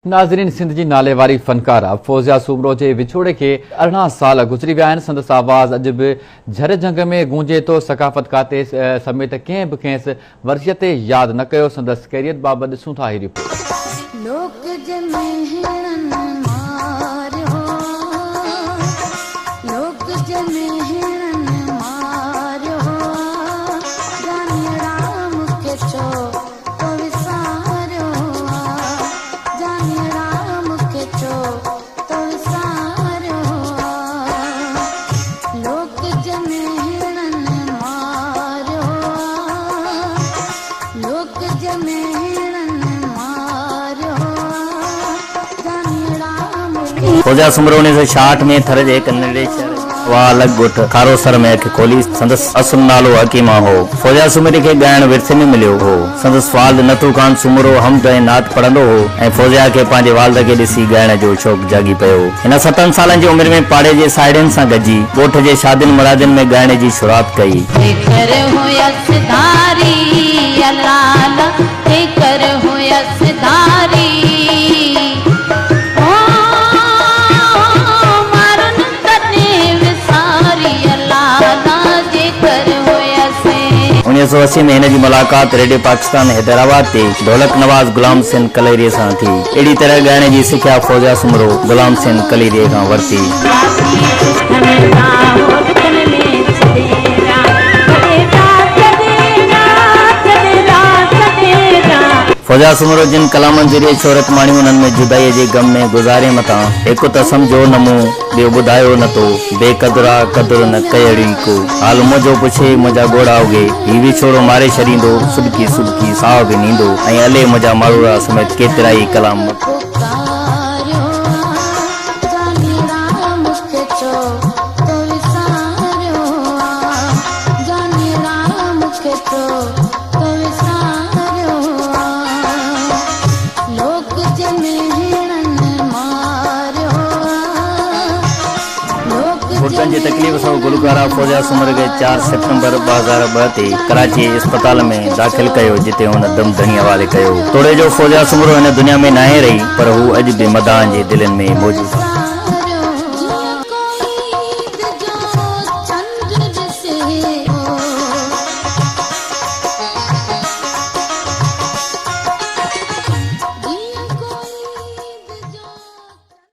नाज़रीन, सिंध जी नाले वारी फनकारा फौजिया सूमरो के विछोड़े के 18 साल गुजरी विया आहिनि। संदसि आवाज़ अॼु बि झर जंग में गूंजे थो। सकाफ़त खाते समेत कंहिं बि खेसि वर्षीअ ते यादि न कयो। संदसि कैरियत बाबति ॾिसूं था ही रिपोर्ट। फौजिया सूमरो 1966 में थर जे कन्नड़े अलग गुट खारो सर में अख खोली। संदसि असुल नालो हकीमा हो। फौजिया सूमरे के गायण विरसे में मिलियो हो। संदसि वाल्द नथू खान सूमरो हमद ऐं नात पढ़ंदो हो ऐं फौजिया के पंहिंजे वाल्द के ॾिसी गायण जो शौक़ जागी पियो। हिन 7 सालनि जी उमिरि में पाड़े जे साहेड़ियुनि सां गॾिजी ॻोठ जे शादियुनि मुरादियुनि में गायण जी शुरूआत कई। उन्नीस 1980 में हिन जी मुलाक़ात रेडियो पाकिस्तान हैदराबाद ते ढोलक नवाज़ गुलाम सिंह कलेरिया सां थी। अहिड़ी तरह ॻाइण जी सिख्या फौजिया सूमरो गुलाम सिंह कलेरिया खां वरिती। फौजिया सूमरो जिन कलामनि ज़रिए शोहरत माणी उन्हनि में जुदाई जे गम में गुज़ारे मथां हिकु त सम्झो न मूं ॿियो ॿुधायो न तो बेक़दुरा क़दुरु न कयड़ी को हाल मुंहिंजो पुछे मुंहिंजा ॻोड़ा उगे ही विछोड़ो मारे छॾींदो सुडकी सुडकी साह बि नींदो ऐं अले मुंहिंजा मारूड़ा समेत केतिरा ई कलाम। घुटन जी तकलीफ़ सां गुलकारा फौजिया सूमरे के 4 सितंबर 2002 ते कराची अस्पताल में दाख़िल कयो, जिते हुन दम धणी हवाले कयो। तोड़े जो फौजिया सूमरो हिन दुनिया में नाहे रही, पर हू अॼु बि मदान जे दिलनि में मौजूद आहे।